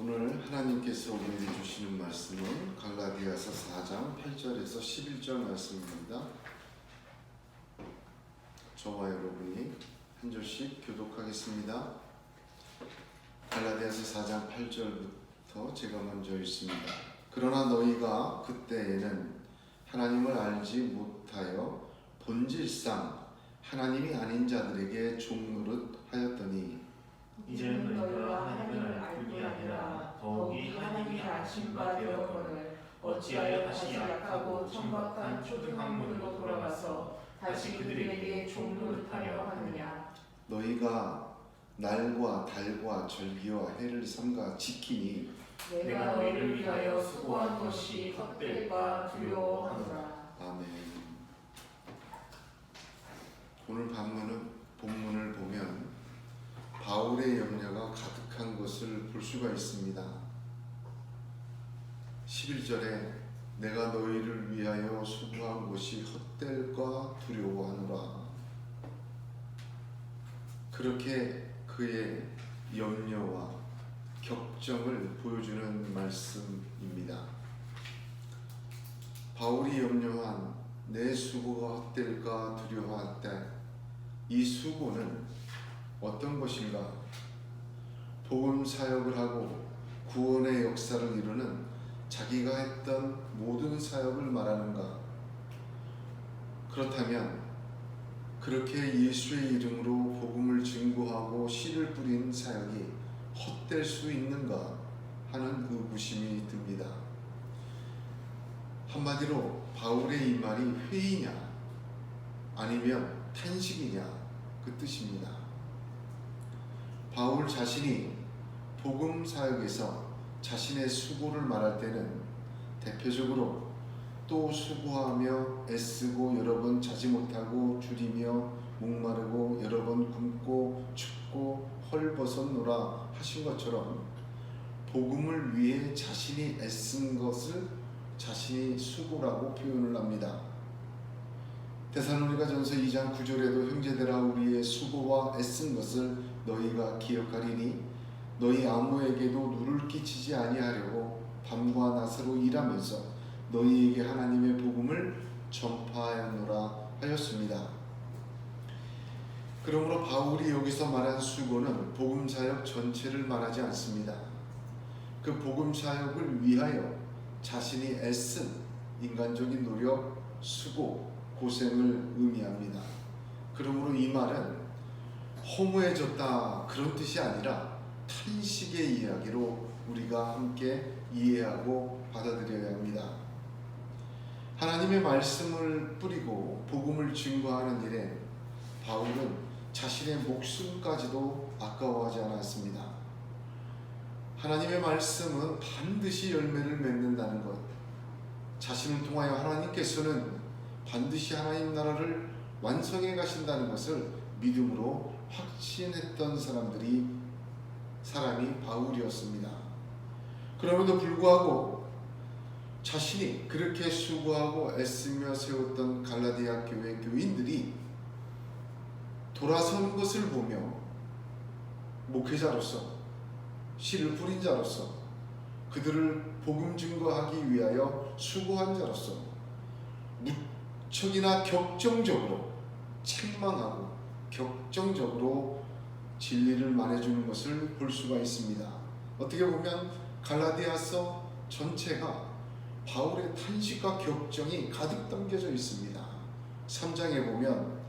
오늘 하나님께서 우리에게 주시는 말씀은 갈라디아서 4장 8절에서 11절 말씀입니다. 저와 여러분이 한 절씩 교독하겠습니다. 갈라디아서 4장 8절부터 제가 먼저 읽습니다. 그러나 너희가 그때에는 하나님을 알지 못하여 본질상 하나님이 아닌 자들에게 종노릇 하였더니 이제는 너희가 하나님을 알 뿐이 아니라 더욱이 하나님이 아신 바 되었거늘 어찌하여 다시 약하고 천박한 초등학문으로 돌아가서 다시 그들에게 종노릇하려 하느냐. 너희가 날과 달과 절기와 해를 삼가 지키니 내가 너희를 위하여 수고한 것이 헛될까 두려워하노라. 아멘. 오늘 본문을 보면 바울의 염려가 가득한 것을 볼 수가 있습니다. 11절에 내가 너희를 위하여 수고한 것이 헛될까 두려워하노라. 그렇게 그의 염려와 격정을 보여주는 말씀입니다. 바울이 염려한 내 수고가 헛될까 두려워할 때 이 수고는 어떤 것인가? 복음 사역을 하고 구원의 역사를 이루는 자기가 했던 모든 사역을 말하는가? 그렇다면 그렇게 예수의 이름으로 복음을 증거하고 씨를 뿌린 사역이 헛될 수 있는가 하는 의구심이 듭니다. 한마디로 바울의 이 말이 회의냐 아니면 탄식이냐 그 뜻입니다. 바울 자신이 복음 사역에서 자신의 수고를 말할 때는 대표적으로 또 수고하며 애쓰고 여러 번 자지 못하고 줄이며 목마르고 여러 번 굶고 춥고 헐벗었노라 하신 것처럼 복음을 위해 자신이 애쓴 것을 자신이 수고라고 표현을 합니다. 데살로니가전서 2장 9절에도 형제들아 우리의 수고와 애쓴 것을 너희가 기억하리니 너희 아무에게도 누를 끼치지 아니하려고 밤과 낮으로 일하면서 너희에게 하나님의 복음을 전파하였노라 하였습니다. 그러므로 바울이 여기서 말한 수고는 복음 사역 전체를 말하지 않습니다. 그 복음 사역을 위하여 자신이 애쓴 인간적인 노력, 수고, 고생을 의미합니다. 그러므로 이 말은 허무해졌다 그런 뜻이 아니라 탄식의 이야기로 우리가 함께 이해하고 받아들여야 합니다. 하나님의 말씀을 뿌리고 복음을 증거하는 일에 바울은 자신의 목숨까지도 아까워하지 않았습니다. 하나님의 말씀은 반드시 열매를 맺는다는 것, 자신을 통하여 하나님께서는 반드시 하나님 나라를 완성해 가신다는 것을 믿음으로 확신했던 사람이 바울이었습니다. 그럼에도 불구하고 자신이 그렇게 수고하고 애쓰며 세웠던 갈라디아 교회 교인들이 돌아선 것을 보며 목회자로서 씨를 뿌린 자로서 그들을 복음 증거하기 위하여 수고한 자로서 무척이나 격정적으로 책망하고 격정적으로 진리를 말해주는 것을 볼 수가 있습니다. 어떻게 보면 갈라디아서 전체가 바울의 탄식과 격정이 가득 담겨져 있습니다. 3장에 보면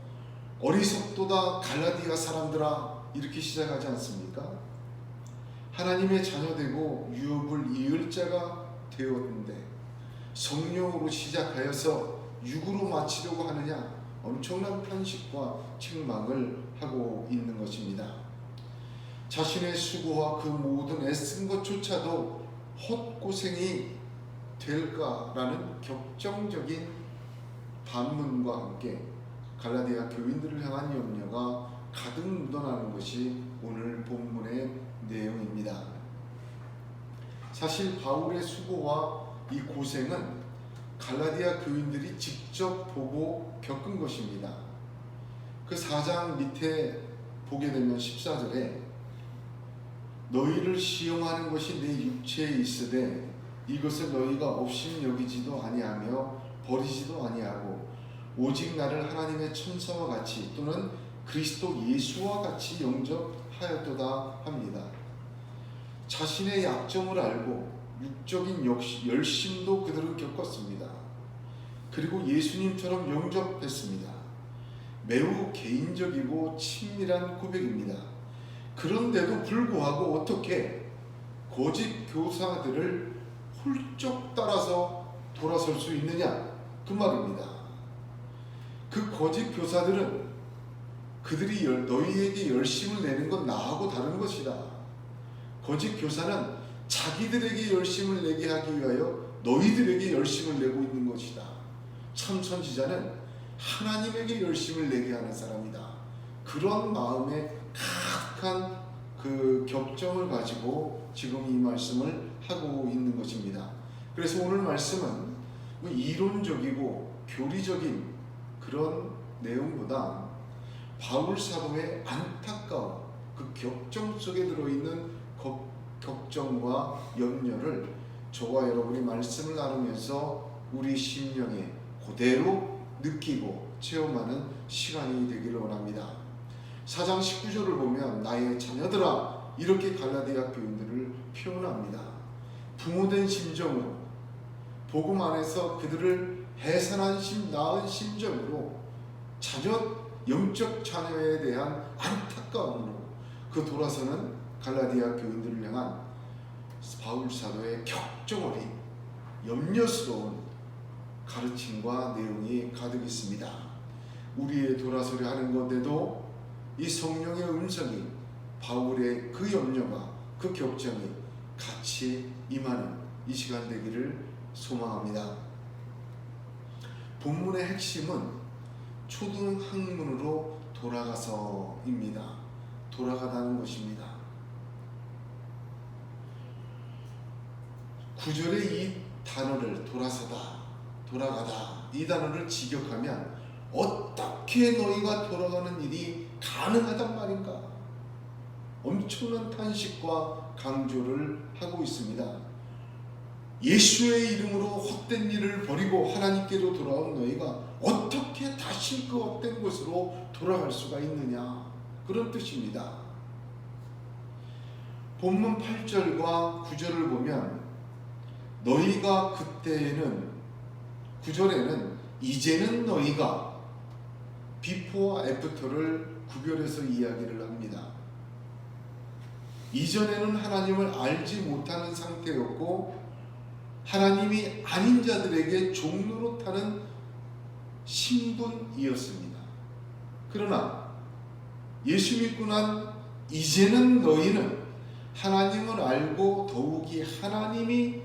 어리석도다 갈라디아 사람들아 이렇게 시작하지 않습니까? 하나님의 자녀되고 유업을 이을 자가 되었는데 성령으로 시작하여서 육으로 마치려고 하느냐 엄청난 탄식과 책망을 하고 있는 것입니다. 자신의 수고와 그 모든 애쓴 것조차도 헛고생이 될까라는 격정적인 반문과 함께 갈라디아 교인들을 향한 염려가 가득 묻어나는 것이 오늘 본문의 내용입니다. 사실 바울의 수고와 이 고생은 갈라디아 교인들이 직접 보고 겪은 것입니다. 그 4장 밑에 보게 되면 14절에 너희를 시험하는 것이 내 육체에 있으되 이것을 너희가 없인 여기지도 아니하며 버리지도 아니하고 오직 나를 하나님의 천사와 같이 또는 그리스도 예수와 같이 영접하였도다 합니다. 자신의 약점을 알고 육적인 열심도 그들은 겪었습니다. 그리고 예수님처럼 영접했습니다. 매우 개인적이고 친밀한 고백입니다. 그런데도 불구하고 어떻게 거짓 교사들을 훌쩍 따라서 돌아설 수 있느냐? 그 말입니다. 그 거짓 교사들은 그들이 너희에게 열심을 내는 건 나하고 다른 것이다. 거짓 교사는 자기들에게 열심을 내게 하기 위하여 너희들에게 열심을 내고 있는 것이다. 참 선지자는 하나님에게 열심을 내게 하는 사람이다. 그런 마음에 가득한 그 격정을 가지고 지금 이 말씀을 하고 있는 것입니다. 그래서 오늘 말씀은 이론적이고 교리적인 그런 내용보다 바울 사도의 안타까운 그 격정 속에 들어있는 격정과 염려를 저와 여러분이 말씀을 나누면서 우리 심령에 그대로 느끼고 체험하는 시간이 되기를 원합니다. 4장 19절을 보면 나의 자녀들아 이렇게 갈라디아 교인들을 표현합니다. 부모된 심정으로 복음 안에서 그들을 해산한 낳은 심정으로 영적 자녀에 대한 안타까움으로 그 돌아서는 갈라디아 교인들을 향한 바울 사도의 격정어린 염려스러운 가르침과 내용이 가득 있습니다. 우리의 돌아서려 하는 건데도 이 성령의 음성이 바울의 그 염려가 그 격정이 같이 임하는 이 시간 되기를 소망합니다. 본문의 핵심은 초등학문으로 돌아가서입니다. 돌아가다는 것입니다. 9절의 이 단어를 돌아가다 이 단어를 직역하면 어떻게 너희가 돌아가는 일이 가능하단 말인가? 엄청난 탄식과 강조를 하고 있습니다. 예수의 이름으로 헛된 일을 버리고 하나님께로 돌아온 너희가 어떻게 다시 그 헛된 곳으로 돌아갈 수가 있느냐? 그런 뜻입니다. 본문 8절과 9절을 보면 너희가 그때에는 9절에는 이제는 너희가 비포와 애프터를 구별해서 이야기를 합니다. 이전에는 하나님을 알지 못하는 상태였고 하나님이 아닌 자들에게 종로로 타는 신분이었습니다. 그러나 예수 믿고 난 이제는 너희는 하나님을 알고 더욱이 하나님이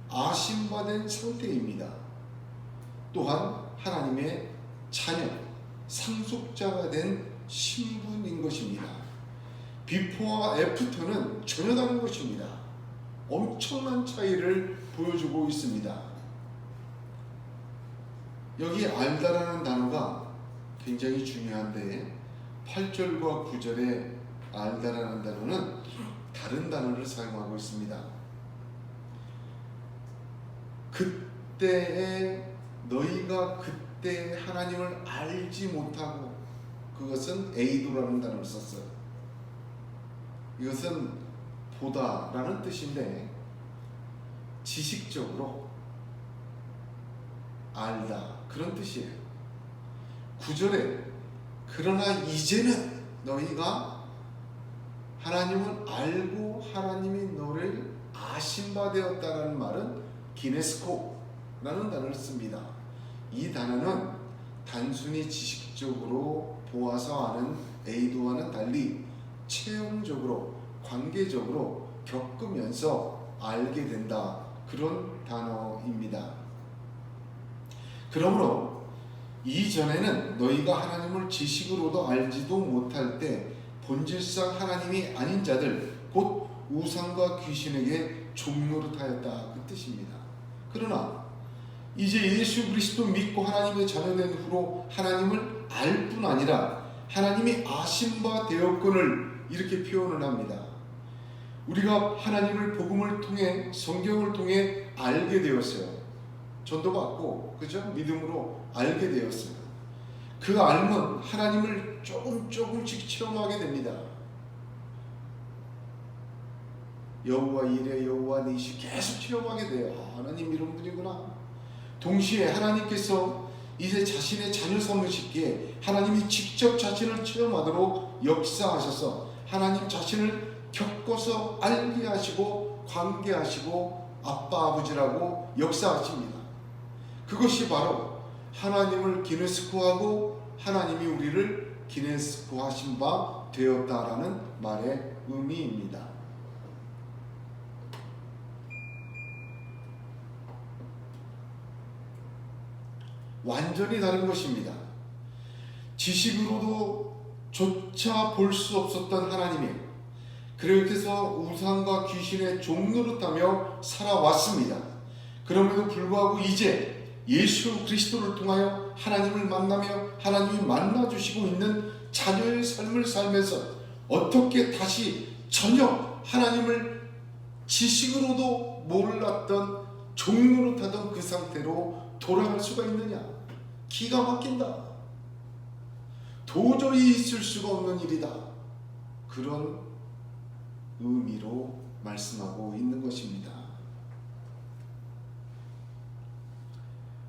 아심받은 상태입니다. 또한 하나님의 자녀, 상속자가 된 신분인 것입니다. 비포와 애프터는 전혀 다른 것입니다. 엄청난 차이를 보여주고 있습니다. 여기 알다라는 단어가 굉장히 중요한데 8절과 9절에 알다라는 단어는 다른 단어를 사용하고 있습니다. 그때에 너희가 그때 하나님을 알지 못하고 그것은 에이도라는 단어를 썼어요. 이것은 보다라는 뜻인데 지식적으로 알다 그런 뜻이에요. 9절에 그러나 이제는 너희가 하나님을 알고 하나님이 너를 아신 바 되었다는 말은 기네스코라는 단어를 씁니다. 이 단어는 단순히 지식적으로 보아서 아는 에이도와는 달리 체험적으로 관계적으로 겪으면서 알게 된다. 그런 단어입니다. 그러므로 이전에는 너희가 하나님을 지식으로도 알지도 못할 때 본질상 하나님이 아닌 자들 곧 우상과 귀신에게 종노릇하였다. 그 뜻입니다. 그러나 이제 예수 그리스도 믿고 하나님의 자녀된 후로 하나님을 알 뿐 아니라 하나님이 아신 바 되었거늘 이렇게 표현을 합니다. 우리가 하나님을 복음을 통해 성경을 통해 알게 되었어요. 전도받고 그죠? 믿음으로 알게 되었어요. 그 알면 하나님을 조금씩 체험하게 됩니다. 여호와 이레 여호와 니시 계속 체험하게 돼요. 하나님 이런 분이구나. 동시에 하나님께서 이제 자신의 자녀 삼으시기에 하나님이 직접 자신을 체험하도록 역사하셔서 하나님 자신을 겪어서 알게 하시고 관계하시고 아빠 아버지라고 역사하십니다. 그것이 바로 하나님을 기네스코하고 하나님이 우리를 기네스코하신 바 되었다라는 말의 의미입니다. 완전히 다른 것입니다. 지식으로도 조차 볼 수 없었던 하나님이 그렇게서 우상과 귀신의 종노릇하며 살아왔습니다. 그럼에도 불구하고 이제 예수 그리스도를 통하여 하나님을 만나며 하나님이 만나주시고 있는 자녀의 삶을 살면서 어떻게 다시 전혀 하나님을 지식으로도 몰랐던 종노릇하던 그 상태로 돌아갈 수가 있느냐? 기가 막힌다. 도저히 있을 수가 없는 일이다. 그런 의미로 말씀하고 있는 것입니다.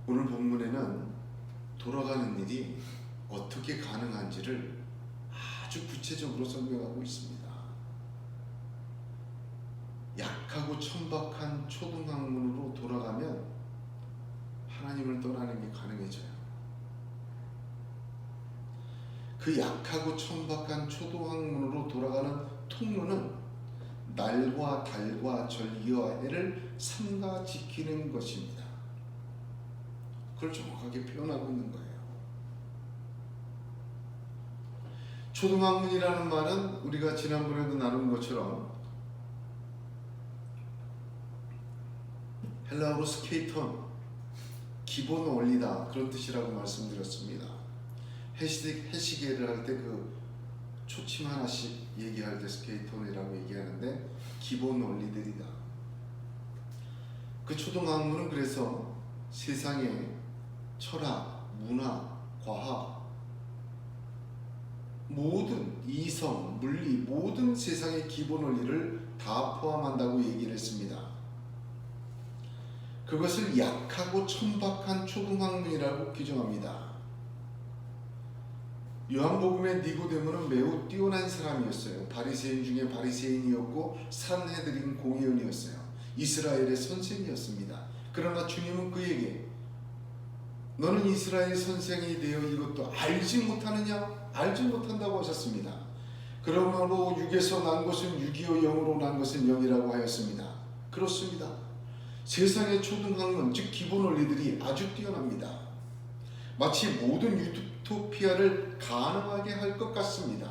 오늘 본문에는 돌아가는 일이 어떻게 가능한지를 아주 구체적으로 설명하고 있습니다. 약하고 천박한 초등학문으로 돌아가면 하나님을 떠나는 게 가능해져요. 그 약하고 천박한 초등학문으로 돌아가는 통로는 날과 달과 절기와 해를 삼가 지키는 것입니다. 그걸 정확하게 표현하고 있는 거예요. 초등학문이라는 말은 우리가 지난번에도 나눈 것처럼 헬라어로 스케이톤, 기본 원리다 그런 뜻이라고 말씀드렸습니다. 해시계를 할 때 그 초침 하나씩 얘기할 때 스케이톤이라고 얘기하는데 기본 원리들이다. 그 초등학문은 그래서 세상의 철학, 문화, 과학, 모든 이성, 물리, 모든 세상의 기본 원리를 다 포함한다고 얘기를 했습니다. 그것을 약하고 천박한 초등학문이라고 규정합니다. 요한복음의 니고데모는 매우 뛰어난 사람이었어요. 바리새인 중에 바리새인이었고 산헤드린 공의원이었어요. 이스라엘의 선생이었습니다. 그러나 주님은 그에게 너는 이스라엘 선생이 되어 이것도 알지 못하느냐? 알지 못한다고 하셨습니다. 그러므로 육에서 난 것은 육이요 영으로 난 것은 영이라고 하였습니다. 그렇습니다. 세상의 초등학문 즉 기본 원리들이 아주 뛰어납니다. 마치 모든 유토피아를 가능하게 할 것 같습니다.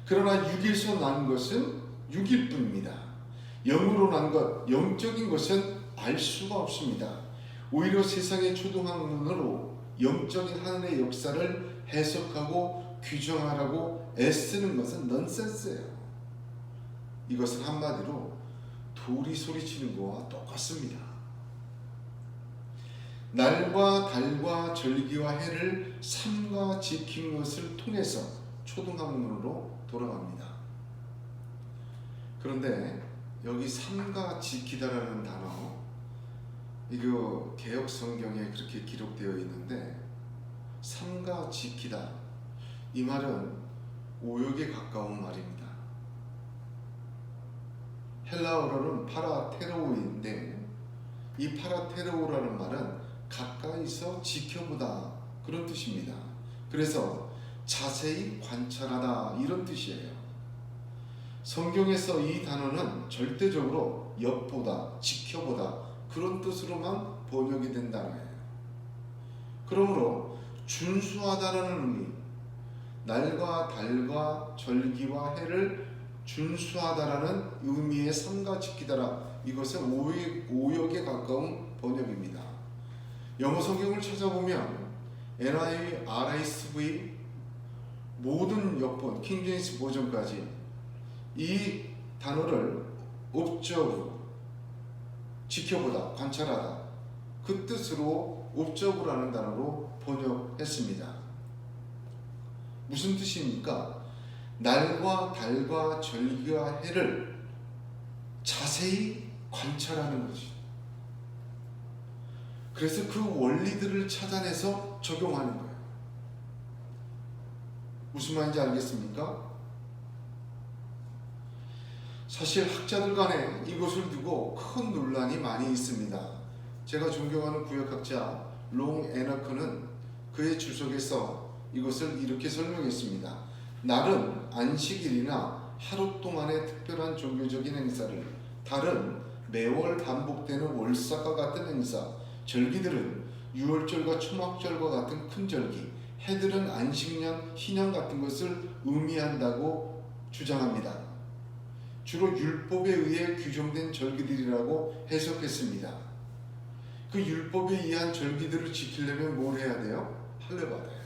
그러나 육에서 난 것은 육일 뿐입니다. 영으로 난 것, 영적인 것은 알 수가 없습니다. 오히려 세상의 초등학문으로 영적인 하늘의 역사를 해석하고 규정하라고 애쓰는 것은 넌센스예요. 이것은 한마디로 돌이 소리치는 것과 똑같습니다. 날과 달과 절기와 해를 삼가 지킨 것을 통해서 초등학문으로 돌아갑니다. 그런데 여기 삼가 지키다라는 단어, 이거 개역 성경에 그렇게 기록되어 있는데 삼가 지키다 이 말은 오역에 가까운 말입니다. 헬라어로는 파라테로인데 이 파라테로라는 말은 가까이서 지켜보다 그런 뜻입니다. 그래서 자세히 관찰하다 이런 뜻이에요. 성경에서 이 단어는 절대적으로 엿보다, 지켜보다 그런 뜻으로만 번역이 된 단어예요. 그러므로 준수하다라는 의미, 날과 달과 절기와 해를 준수하다라는 의미의 삼가 지키다라, 이것은 오역에 가까운 번역입니다. 영어 성경을 찾아보면 NIV, 모든 역본, 킹제임스 버전까지 이 단어를 observe, 지켜보다, 관찰하다, 그 뜻으로 observe라는 단어로 번역했습니다. 무슨 뜻입니까? 날과 달과 절기와 해를 자세히 관찰하는 것이. 그래서 그 원리들을 찾아내서 적용하는 거예요. 무슨 말인지 알겠습니까? 사실 학자들 간에 이것을 두고 큰 논란이 많이 있습니다. 제가 존경하는 구역학자 롱 에너크는 그의 주석에서 이것을 이렇게 설명했습니다. 날은 안식일이나 하루 동안의 특별한 종교적인 행사를, 달은 매월 반복되는 월삭과 같은 행사, 절기들은 유월절과 초막절과 같은 큰 절기, 해들은 안식년, 희년 같은 것을 의미한다고 주장합니다. 주로 율법에 의해 규정된 절기들이라고 해석했습니다. 그 율법에 의한 절기들을 지키려면 뭘 해야 돼요? 할례받아야 돼요.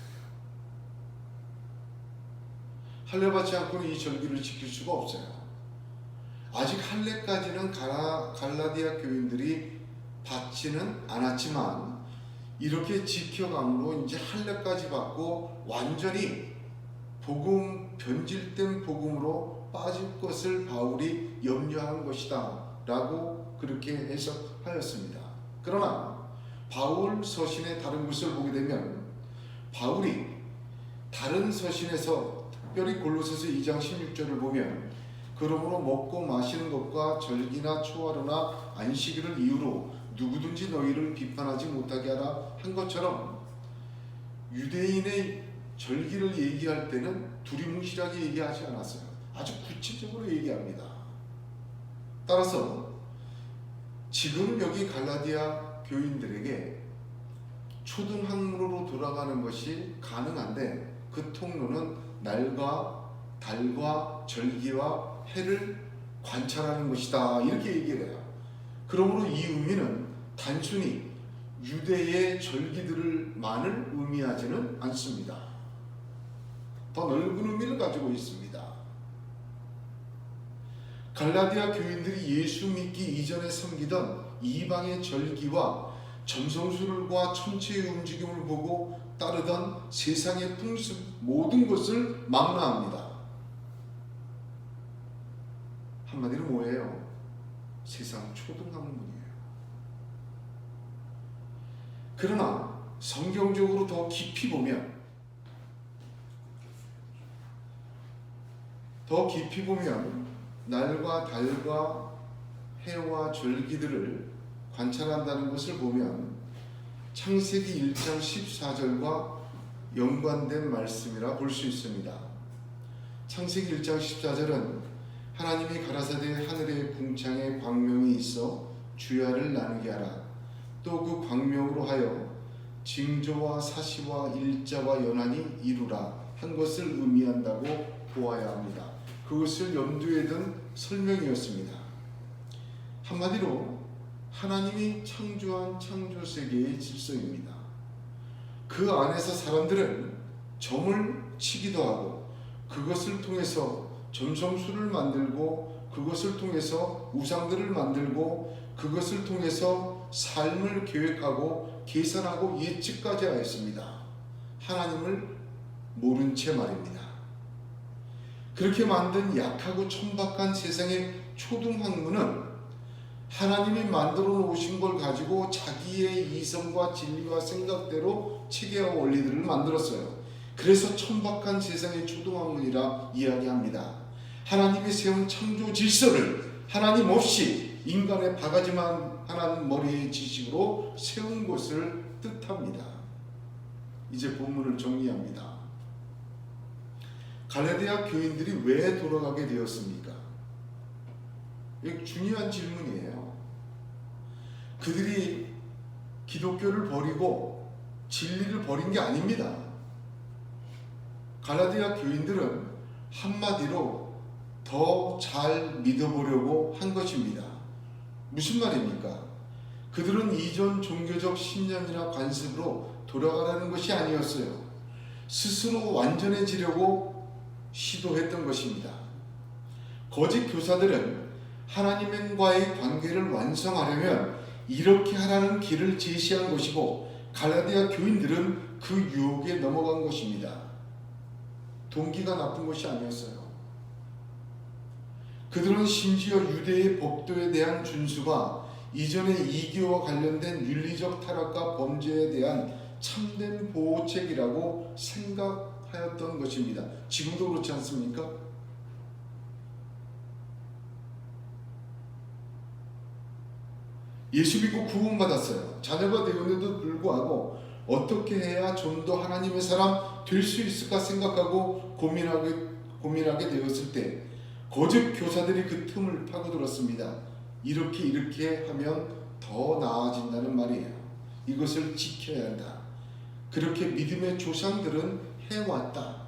할례받지 않고는 이 절기를 지킬 수가 없어요. 아직 할례까지는 갈라디아 교인들이 받지는 않았지만 이렇게 지켜감으로 이제 할례까지 받고 완전히 복음, 변질된 복음으로 빠질 것을 바울이 염려한 것이다 라고 그렇게 해석하였습니다. 그러나 바울 서신의 다른 것을 보게 되면 바울이 다른 서신에서 특별히 골로새서 2장 16절을 보면 그러므로 먹고 마시는 것과 절기나 초하루나 안식일을 이유로 누구든지 너희를 비판하지 못하게 하라 한 것처럼 유대인의 절기를 얘기할 때는 두리뭉실하게 얘기하지 않았어요. 아주 구체적으로 얘기합니다. 따라서 지금 여기 갈라디아 교인들에게 초등학문으로 돌아가는 것이 가능한데 그 통로는 날과 달과 절기와 해를 관찰하는 것이다 이렇게 얘기를 해요. 그러므로 이 의미는 단순히 유대의 절기들만을 의미하지는 않습니다. 더 넓은 의미를 가지고 있습니다. 갈라디아 교인들이 예수 믿기 이전에 섬기던 이방의 절기와 점성술과 천체의 움직임을 보고 따르던 세상의 풍습 모든 것을 망라합니다. 한마디로 뭐예요? 세상 초등학문이에요. 그러나 성경적으로 더 깊이 보면 날과 달과 해와 절기들을 관찰한다는 것을 보면 창세기 1장 14절과 연관된 말씀이라 볼 수 있습니다. 창세기 1장 14절은 하나님이 가라사대 하늘의 궁창에 광명이 있어 주야를 나누게 하라. 또 그 광명으로 하여 징조와 사시와 일자와 연한이 이루라 한 것을 의미한다고 보아야 합니다. 그것을 염두에 둔 설명이었습니다. 한마디로 하나님이 창조한 창조세계의 질서입니다. 그 안에서 사람들은 점을 치기도 하고 그것을 통해서 점성술을 만들고 그것을 통해서 우상들을 만들고 그것을 통해서 삶을 계획하고 계산하고 예측까지 하였습니다. 하나님을 모른 채 말입니다. 그렇게 만든 약하고 천박한 세상의 초등학문은 하나님이 만들어 놓으신 걸 가지고 자기의 이성과 진리와 생각대로 체계와 원리들을 만들었어요. 그래서 천박한 세상의 초등학문이라 이야기합니다. 하나님이 세운 창조 질서를 하나님 없이 인간의 바가지만 하나님 머리의 지식으로 세운 것을 뜻합니다. 이제 본문을 정리합니다. 갈라디아 교인들이 왜 돌아가게 되었습니까? 이게 중요한 질문이에요. 그들이 기독교를 버리고 진리를 버린 게 아닙니다. 갈라디아 교인들은 한마디로 더 잘 믿어보려고 한 것입니다. 무슨 말입니까? 그들은 이전 종교적 신념이나 관습으로 돌아가라는 것이 아니었어요. 스스로 완전해지려고 시도했던 것입니다. 거짓 교사들은 하나님과의 관계를 완성하려면 이렇게 하라는 길을 제시한 것이고 갈라디아 교인들은 그 유혹에 넘어간 것입니다. 동기가 나쁜 것이 아니었어요. 그들은 심지어 유대의 법도에 대한 준수가 이전의 이교와 관련된 윤리적 타락과 범죄에 대한 참된 보호책이라고 생각하였던 것입니다. 지금도 그렇지 않습니까? 예수 믿고 구원받았어요. 자녀가 되었는데도 불구하고 어떻게 해야 좀 더 하나님의 사람 될 수 있을까 생각하고 고민하게 되었을 때 거짓 교사들이 그 틈을 파고들었습니다. 이렇게 하면 더 나아진다는 말이에요. 이것을 지켜야 한다. 그렇게 믿음의 조상들은 해왔다.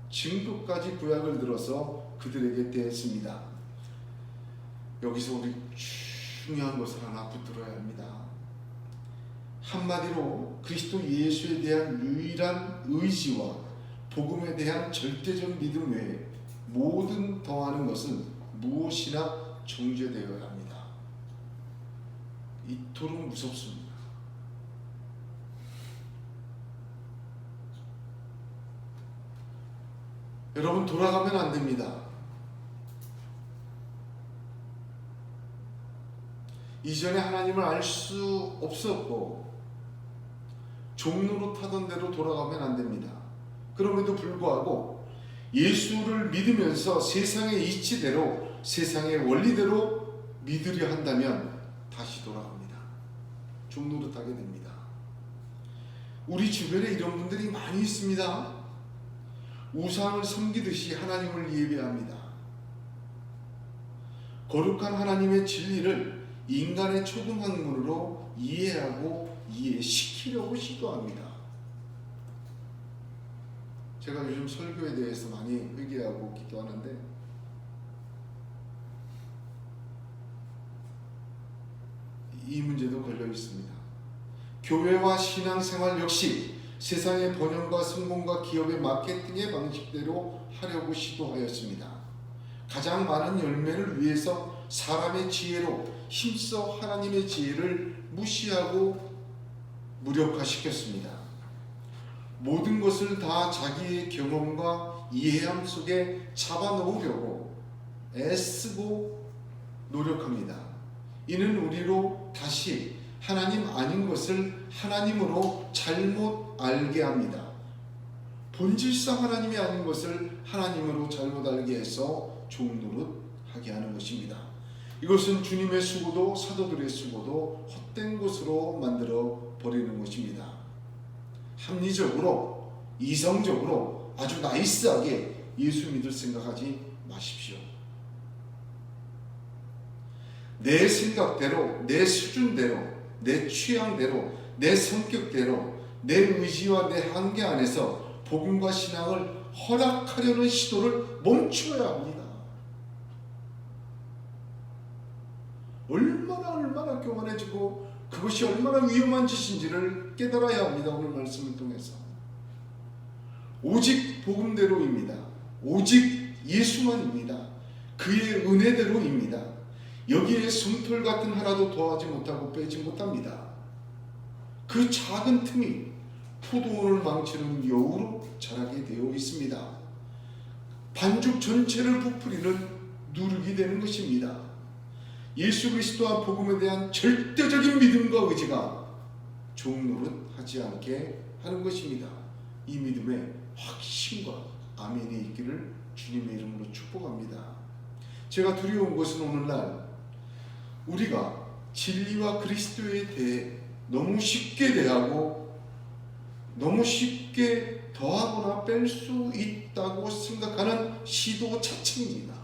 증거까지 구약을 들어서 그들에게 대했습니다. 여기서 우리 중요한 것을 하나 붙들어야 합니다. 한마디로 그리스도 예수에 대한 유일한 의지와 복음에 대한 절대적 믿음 외에 모든 더하는 것은 무엇이나 정죄되어야 합니다. 이토록 무섭습니다. 여러분, 돌아가면 안 됩니다. 이전에 하나님을 알 수 없었고 종로로 타던 대로 돌아가면 안 됩니다. 그럼에도 불구하고 예수를 믿으면서 세상의 이치대로 세상의 원리대로 믿으려 한다면 다시 돌아갑니다. 종로로 타게 됩니다. 우리 주변에 이런 분들이 많이 있습니다. 우상을 섬기듯이 하나님을 예배합니다. 거룩한 하나님의 진리를 인간의 초등학문으로 이해하고 이해시키려고 시도합니다. 제가 요즘 설교에 대해서 많이 회개하고 기도하는데 이 문제도 걸려 있습니다. 교회와 신앙생활 역시 세상의 번영과 성공과 기업의 마케팅의 방식대로 하려고 시도하였습니다. 가장 많은 열매를 위해서 사람의 지혜로 힘써 하나님의 지혜를 무시하고 무력화시켰습니다. 모든 것을 다 자기의 경험과 이해함 속에 잡아넣으려고 애쓰고 노력합니다. 이는 우리로 다시 하나님 아닌 것을 하나님으로 잘못 알게 합니다. 본질상 하나님이 아닌 것을 하나님으로 잘못 알게 해서 종노릇하게 하는 것입니다. 이것은 주님의 수고도 사도들의 수고도 헛된 것으로 만들어 버리는 것입니다. 합리적으로 이성적으로 아주 나이스하게 예수 믿을 생각하지 마십시오. 내 생각대로, 내 수준대로, 내 취향대로, 내 성격대로, 내 의지와 내 한계 안에서 복음과 신앙을 허락하려는 시도를 멈춰야 합니다. 얼마나 교만해지고 그것이 얼마나 위험한 짓인지를 깨달아야 합니다. 오늘 말씀을 통해서 오직 복음대로입니다. 오직 예수만입니다. 그의 은혜대로입니다. 여기에 솜털 같은 하나도 더하지 못하고 빼지 못합니다. 그 작은 틈이 포도원을 망치는 여우로 자라게 되어 있습니다. 반죽 전체를 부풀리는 누룩이 되는 것입니다. 예수 그리스도와 복음에 대한 절대적인 믿음과 의지가 종노릇하지 않게 하는 것입니다. 이 믿음의 확신과 아멘이 있기를 주님의 이름으로 축복합니다. 제가 두려운 것은 오늘날 우리가 진리와 그리스도에 대해 너무 쉽게 대하고 너무 쉽게 더하거나 뺄 수 있다고 생각하는 시도 자체입니다.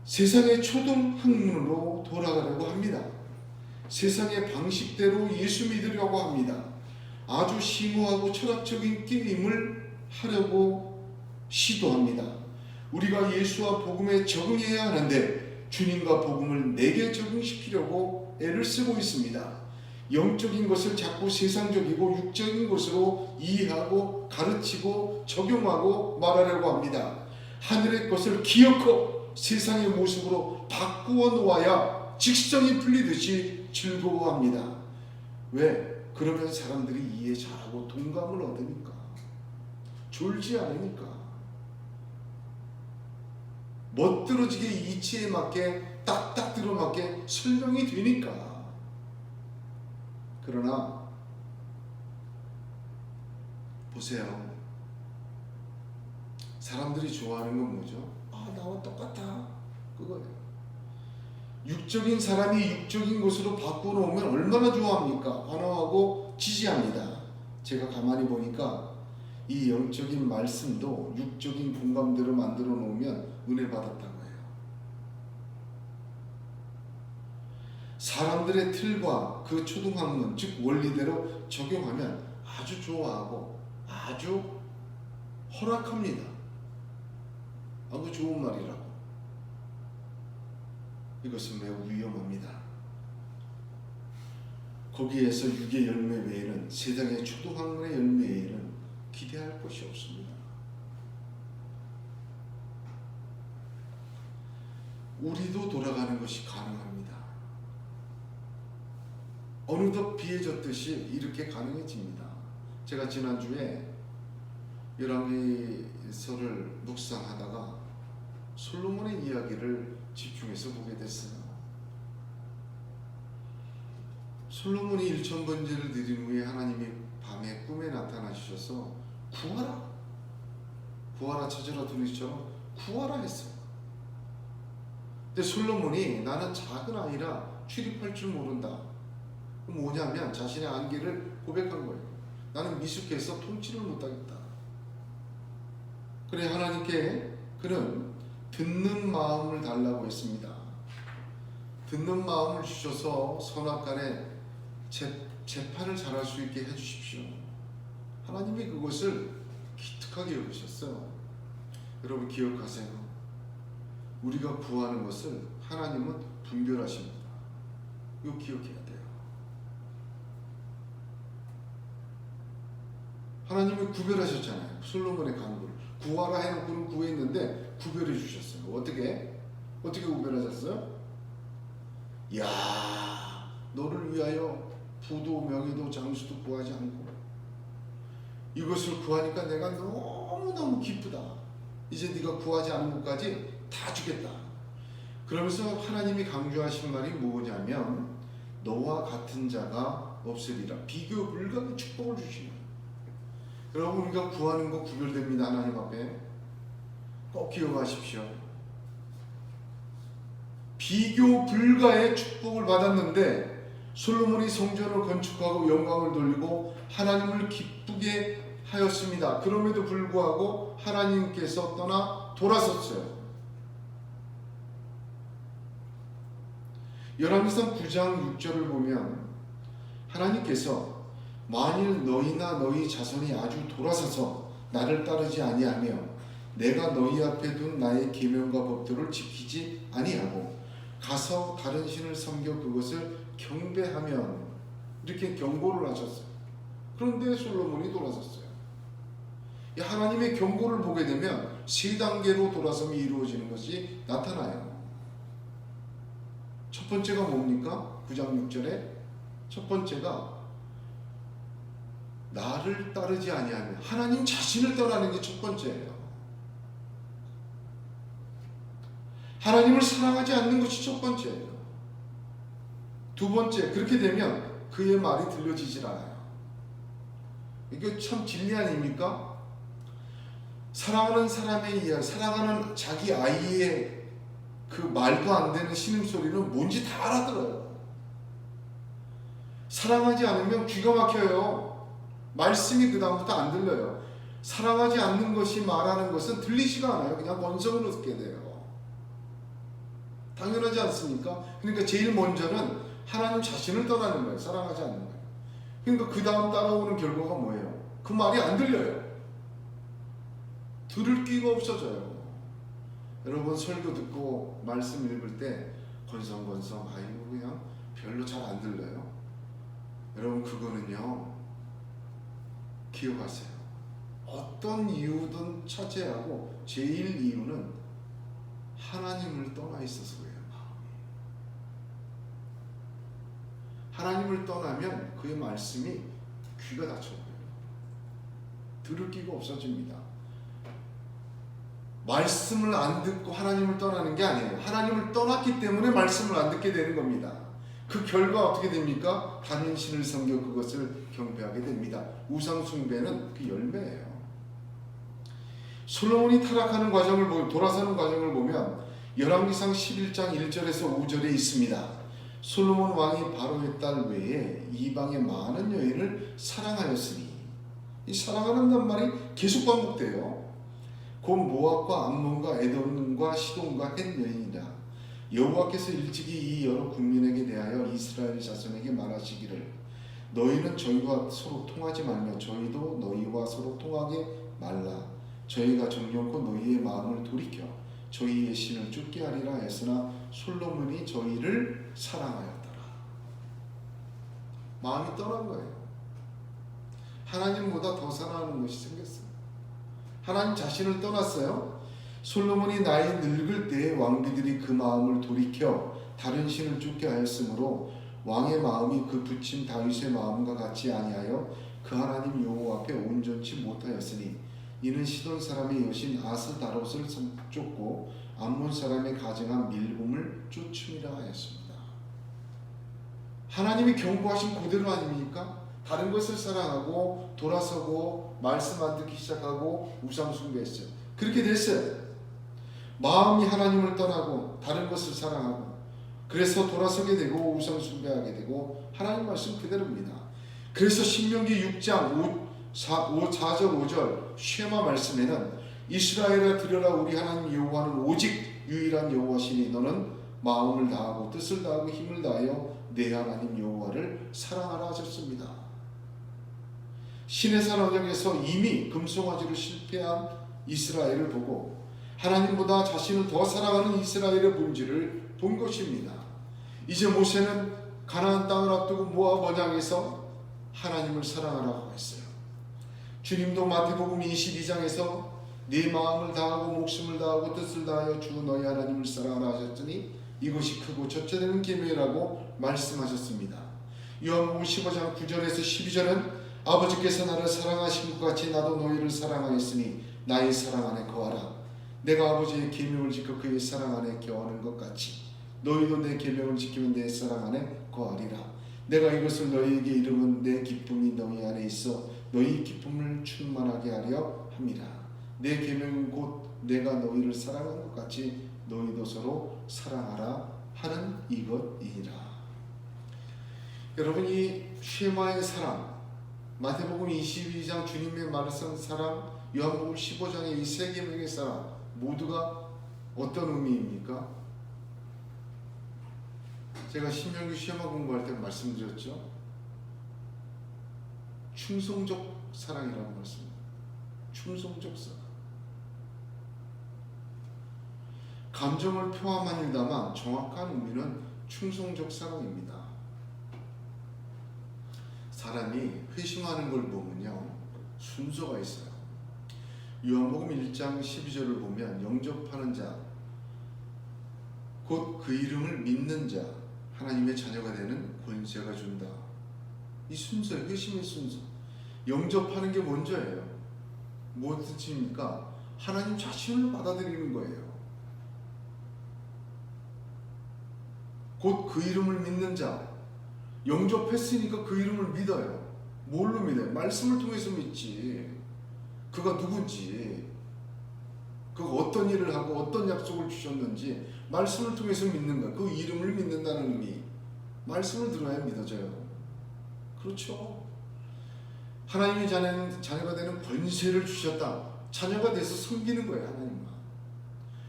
세상의 초등학문으로 돌아가려고 합니다. 세상의 방식대로 예수 믿으려고 합니다. 아주 심오하고 철학적인 게임을 하려고 시도합니다. 우리가 예수와 복음에 적응해야 하는데 주님과 복음을 내게 적응시키려고 애를 쓰고 있습니다. 영적인 것을 자꾸 세상적이고 육적인 것으로 이해하고 가르치고 적용하고 말하려고 합니다. 하늘의 것을 기어코 세상의 모습으로 바꾸어 놓아야 직성이 풀리듯이 즐거워합니다. 왜? 그러면 사람들이 이해 잘하고 동감을 얻으니까, 졸지 않으니까, 멋들어지게 이치에 맞게 딱딱 들어맞게 설명이 되니까. 그러나 보세요. 사람들이 좋아하는 건 뭐죠? 아, 나와 똑같아. 그거예요. 육적인 사람이 육적인 것으로 바꾸놓으면 얼마나 좋아합니까? 환호하고 지지합니다. 제가 가만히 보니까 이 영적인 말씀도 육적인 공감대로 만들어 놓으면 은혜 받았다고 해요. 사람들의 틀과 그 초등학문, 즉 원리대로 적용하면 아주 좋아하고 아주 허락합니다. 아주 좋은 말이라고. 이것은 매우 위험합니다. 거기에서 육의 열매 외에는, 세상의 초등학문의 열매 외에는 기대할 것이 없습니다. 우리도 돌아가는 것이 가능합니다. 어느덧 비해졌듯이 이렇게 가능해집니다. 제가 지난주에 열왕기서를 묵상하다가 솔로몬의 이야기를 집중해서 보게 됐어요. 솔로몬이 1000번제를 드린 후에 하나님이 밤에 꿈에 나타나셔서 구하라, 구하라 찾으라 두리처럼 구하라 했어요. 근데 솔로몬이 나는 작은 아이라 출입할 줄 모른다. 뭐냐면 자신의 안개를 고백한 거예요. 나는 미숙해서 통치를 못하겠다. 그래 하나님께 그는 듣는 마음을 달라고 했습니다. 듣는 마음을 주셔서 선악간에 재판을 잘할 수 있게 해주십시오. 하나님이 그것을 기특하게 여기셨어요. 여러분 기억하세요. 우리가 구하는 것을 하나님은 분별하십니다. 이거 기억해야 돼요. 하나님이 구별하셨잖아요. 솔로몬의 간구를 구하라 해놓고는 구했는데 구별해 주셨어요. 어떻게 구별하셨어요? 야, 너를 위하여 부도 명예도 장수도 구하지 않고 이것을 구하니까 내가 너무너무 기쁘다. 이제 네가 구하지 않은 것까지 다 주겠다. 그러면서 하나님이 강조하신 말이 뭐냐면 너와 같은 자가 없으리라. 비교 불가의 축복을 주시는. 여러분 우리가 구하는 거 구별됩니다. 하나님 앞에 꼭 기억하십시오. 비교 불가의 축복을 받았는데 솔로몬이 성전을 건축하고 영광을 돌리고 하나님을 기쁘게 하였습니다. 그럼에도 불구하고 하나님께서 떠나 돌아섰어요. 열왕기상 9장 6절을 보면 하나님께서 만일 너희나 너희 자손이 아주 돌아서서 나를 따르지 아니하며 내가 너희 앞에 둔 나의 계명과 법도를 지키지 아니하고 가서 다른 신을 섬겨 그것을 경배하면 이렇게 경고를 하셨어요. 그런데 솔로몬이 돌아섰어요. 하나님의 경고를 보게 되면 세 단계로 돌아섬이 이루어지는 것이 나타나요. 첫 번째가 뭡니까? 9장 6절에 첫 번째가 나를 따르지 아니하면 하나님 자신을 떠나는 게 첫 번째예요. 하나님을 사랑하지 않는 것이 첫 번째예요. 두 번째, 그렇게 되면 그의 말이 들려지질 않아요. 이게 참 진리 아닙니까? 사랑하는 사람의 이야기, 사랑하는 자기 아이의 그 말도 안 되는 신음소리는 뭔지 다 알아들어요. 사랑하지 않으면 귀가 막혀요. 말씀이 그 다음부터 안 들려요. 사랑하지 않는 것이 말하는 것은 들리지가 않아요. 그냥 건성으로 듣게 돼요. 당연하지 않습니까? 그러니까 제일 먼저는 하나님 자신을 떠나는 거예요. 사랑하지 않는 거예요. 그러니까 그 다음 따라오는 결과가 뭐예요? 그 말이 안 들려요. 들을 끼가 없어져요. 여러분 설교 듣고 말씀 읽을 때 건성건성 아이고 그냥 별로 잘 안 들려요. 여러분 그거는요, 기억하세요. 어떤 이유든 차지하고 제일 이유는 하나님을 떠나 있어서 그래요. 하나님을 떠나면 그의 말씀이 귀가 닫혀버려요. 들을 귀가 없어집니다. 말씀을 안 듣고 하나님을 떠나는 게 아니에요. 하나님을 떠났기 때문에 말씀을 안 듣게 되는 겁니다. 그 결과 어떻게 됩니까? 다른 신을 섬겨 그것을 경배하게 됩니다. 우상 숭배는 그 열매예요. 솔로몬이 타락하는 과정을 돌아서는 과정을 보면 열왕기상 11장 1절에서 5절에 있습니다. 솔로몬 왕이 바로의 딸 외에 이방의 많은 여인을 사랑하였으니, 이 사랑하는 말이 계속 반복돼요. 곧 모압과 암몬과 에돔과 시돈과 헷 여인이라. 여호와께서 일찍이 이 여러 국민에게 대하여 이스라엘 자손에게 말하시기를 너희는 저희와 서로 통하지 말며 저희도 너희와 서로 통하게 말라. 저희가 정령코 너희의 마음을 돌이켜 저희의 신을 쫓게 하리라 했으나 솔로몬이 저희를 사랑하였더라. 마음이 떠난 거예요. 하나님보다 더 사랑하는 것이 생겼어요. 하나님 자신을 떠났어요. 솔로몬이 나이 늙을 때에 왕비들이 그 마음을 돌이켜 다른 신을 쫓게 하였으므로 왕의 마음이 그 부친 다윗의 마음과 같이 아니하여 그 하나님 여호와 앞에 온전치 못하였으니 이는 시돈 사람의 여신 아스다롯을 쫓고 암몬 사람의 가증한 밀곰을 쫓음이라 하였습니다. 하나님이 경고하신 그대로 아닙니까? 다른 것을 사랑하고 돌아서고 말씀 안 듣기 시작하고 우상 숭배했어요. 그렇게 됐어요. 마음이 하나님을 떠나고 다른 것을 사랑하고 그래서 돌아서게 되고 우상 숭배하게 되고 하나님 말씀 그대로입니다. 그래서 신명기 6장 4절 5절 쉐마 말씀에는 이스라엘아 들으라 우리 하나님 여호와는 오직 유일한 여호와시니 너는 마음을 다하고 뜻을 다하고 힘을 다하여 내 하나님 여호와를 사랑하라 하셨습니다. 시내산 언약에서 이미 금송아지로 실패한 이스라엘을 보고 하나님보다 자신을 더 사랑하는 이스라엘의 본질을 본 것입니다. 이제 모세는 가나안 땅을 앞두고 모압 언약에서 하나님을 사랑하라고 했어요. 주님도 마태복음 22장에서 네 마음을 다하고 목숨을 다하고 뜻을 다하여 주 너희 하나님을 사랑하라 하셨더니 이것이 크고 첫째되는 계명이라고 말씀하셨습니다. 요한복음 15장 9절에서 12절은 아버지께서 나를 사랑하신 것 같이 나도 너희를 사랑하였으니 나의 사랑 안에 거하라. 내가 아버지의 계명을 지켜 그의 사랑 안에 거하는 것 같이 너희도 내 계명을 지키면 내 사랑 안에 거하리라. 내가 이것을 너희에게 이름은 내 기쁨이 너희 안에 있어 너희 기쁨을 충만하게 하려 함이라. 내 계명은 곧 내가 너희를 사랑한 것 같이 너희도 서로 사랑하라 하는 이것이니라. 여러분, 이 쉐마의 사랑, 마태복음 22장 주님의 말씀 사랑, 요한복음 15장의 이 세 계명의 사랑 모두가 어떤 의미입니까? 제가 신명기 쉐마 공부할 때 말씀드렸죠. 충성적 사랑이라는 말씀입니다. 충성적 사랑. 감정을 포함합니다만 정확한 의미는 충성적 사랑입니다. 사람이 회심하는 걸 보면요, 순서가 있어요. 요한복음 1장 12절을 보면 영접하는 자, 곧 그 이름을 믿는 자, 하나님의 자녀가 되는 권세가 준다. 이 순서예요. 회심의 순서. 영접하는 게 먼저예요. 무엇 뜻입니까? 하나님 자신을 받아들이는 거예요. 곧 그 이름을 믿는 자. 영접했으니까 그 이름을 믿어요. 뭘로 믿어요? 말씀을 통해서 믿지. 그가 누군지, 그가 어떤 일을 하고 어떤 약속을 주셨는지 말씀을 통해서 믿는 거예요. 그 이름을 믿는다는 의미. 말씀을 들어야 믿어져요. 그렇죠. 하나님의 자녀가 되는 권세를 주셨다. 자녀가 돼서 섬기는 거예요. 하나님과.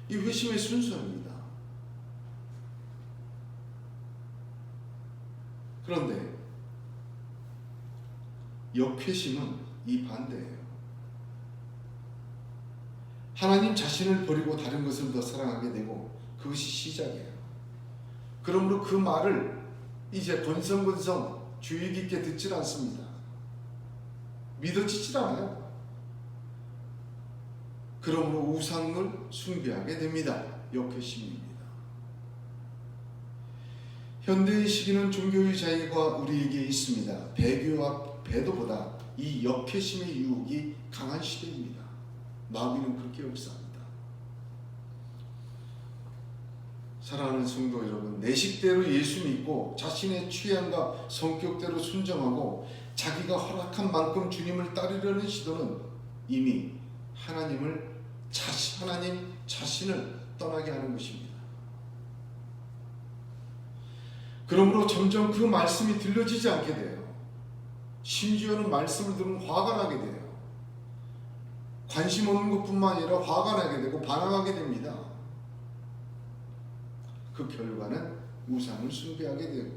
이 회심의 순서입니다. 그런데 역회심은 이 반대예요. 하나님 자신을 버리고 다른 것을 더 사랑하게 되고 그것이 시작이에요. 그러므로 그 말을 이제 건성건성 주의 깊게 듣질 않습니다. 믿어지질 않아요. 그러므로 우상을 숭배하게 됩니다. 역회심입니다. 현대의 시기는 종교의 자유가 우리에게 있습니다. 배교와 배도보다 이 역회심의 유혹이 강한 시대입니다. 마귀는 그렇게 역사합니다. 사랑하는 성도 여러분, 내 식대로 예수 믿고 자신의 취향과 성격대로 순정하고 자기가 허락한 만큼 주님을 따르려는 시도는 이미 하나님 자신을 떠나게 하는 것입니다. 그러므로 점점 그 말씀이 들려지지 않게 돼요. 심지어는 말씀을 들으면 화가 나게 돼요. 관심 없는 것뿐만 아니라 화가 나게 되고 반항하게 됩니다. 그 결과는 우상을 숭배하게 되고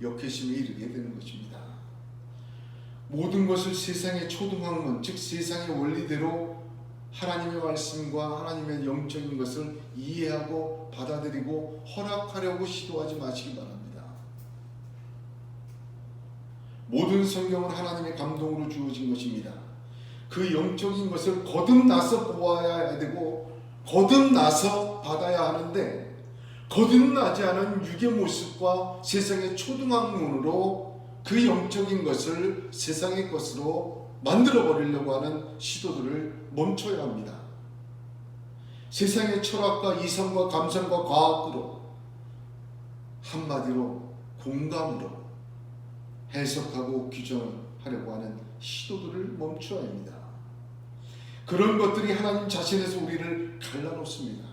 역회심에 이르게 되는 것입니다. 모든 것을 세상의 초등학문, 즉 세상의 원리대로 하나님의 말씀과 하나님의 영적인 것을 이해하고 받아들이고 허락하려고 시도하지 마시기 바랍니다. 모든 성경은 하나님의 감동으로 주어진 것입니다. 그 영적인 것을 거듭나서 보아야 되고 거듭나서 받아야 하는데 거듭나지 않은 육의 모습과 세상의 초등학문으로 그 영적인 것을 세상의 것으로 만들어버리려고 하는 시도들을 멈춰야 합니다. 세상의 철학과 이성과 감성과 과학으로 한마디로 공감으로 해석하고 규정하려고 하는 시도들을 멈춰야 합니다. 그런 것들이 하나님 자신에서 우리를 갈라놓습니다.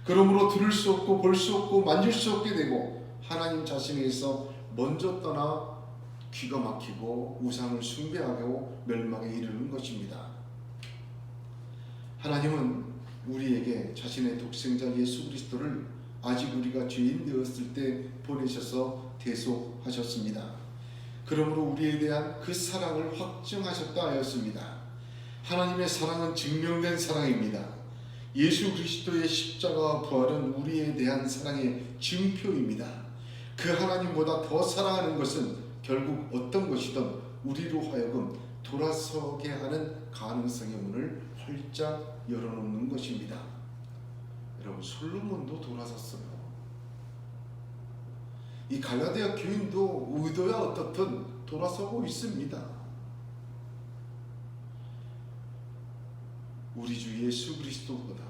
그러므로 들을 수 없고 볼 수 없고 만질 수 없게 되고 하나님 자신에서 먼저 떠나 귀가 막히고 우상을 숭배하고 멸망에 이르는 것입니다. 하나님은 우리에게 자신의 독생자 예수 그리스도를 아직 우리가 죄인 되었을 때 보내셔서 대속하셨습니다. 그러므로 우리에 대한 그 사랑을 확증하셨다 하였습니다. 하나님의 사랑은 증명된 사랑입니다. 예수 그리스도의 십자가와 부활은 우리에 대한 사랑의 증표입니다. 그 하나님보다 더 사랑하는 것은 결국 어떤 것이든 우리로 하여금 돌아서게 하는 가능성의 문을 활짝 열어놓는 것입니다. 여러분, 솔로몬도 돌아섰어요. 이 갈라디아 교인도 의도야 어떻든 돌아서고 있습니다. 우리 주 예수 그리스도보다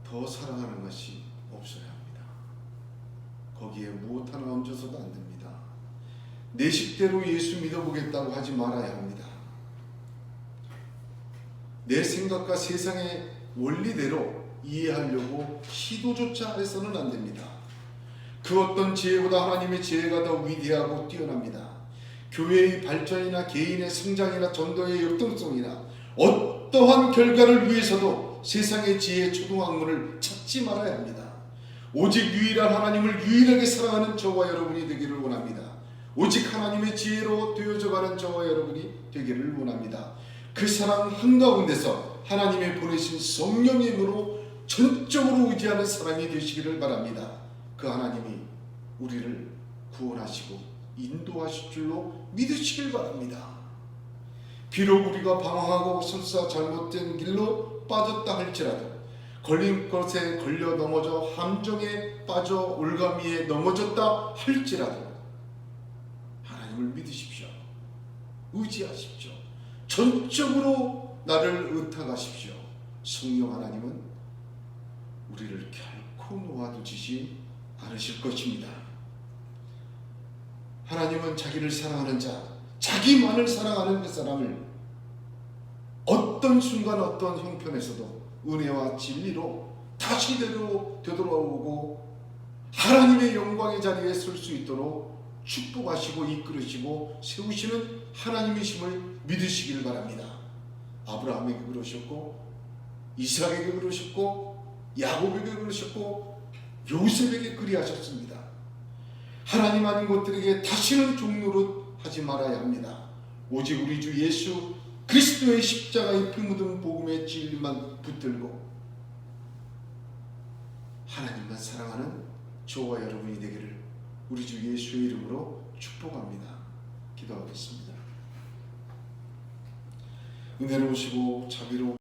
더 사랑하는 것이 없어야 합니다. 거기에 무엇 하나 얹어서도 안 됩니다. 내 식대로 예수 믿어보겠다고 하지 말아야 합니다. 내 생각과 세상의 원리대로 이해하려고 시도조차 해서는 안 됩니다. 그 어떤 지혜보다 하나님의 지혜가 더 위대하고 뛰어납니다. 교회의 발전이나 개인의 성장이나 전도의 역동성이나 어떠한 결과를 위해서도 세상의 지혜의 초등학문을 찾지 말아야 합니다. 오직 유일한 하나님을 유일하게 사랑하는 저와 여러분이 되기를 원합니다. 오직 하나님의 지혜로 되어져가는 저와 여러분이 되기를 원합니다. 그 사랑 한가운데서 하나님의 보내신 성령의 힘으로 전적으로 의지하는 사람이 되시기를 바랍니다. 그 하나님이 우리를 구원하시고 인도하실 줄로 믿으시길 바랍니다. 비록 우리가 방황하고 설사 잘못된 길로 빠졌다 할지라도 걸린 것에 걸려 넘어져 함정에 빠져 올가미에 넘어졌다 할지라도 하나님을 믿으십시오. 의지하십시오. 전적으로 나를 의탁하십시오. 성령 하나님은 우리를 결코 놓아두시지 않으실 것입니다. 하나님은 자기를 사랑하는 자, 자기만을 사랑하는 그 사람을 어떤 순간 어떤 형편에서도 은혜와 진리로 다시 되돌아오고 하나님의 영광의 자리에 설 수 있도록 축복하시고 이끌으시고 세우시는 하나님이심을 믿으시길 바랍니다. 아브라함에게 그러셨고 이삭에게 그러셨고 야곱에게 그러셨고 요셉에게 그리하셨습니다. 하나님 아닌 것들에게 다시는 종노릇 하지 말아야 합니다. 오직 우리 주 예수 그리스도의 십자가의 피 묻은 복음의 진리만 붙들고 하나님만 사랑하는 저와 여러분이 되기를 우리 주 예수의 이름으로 축복합니다. 기도하겠습니다. 은혜로우시고 자비로운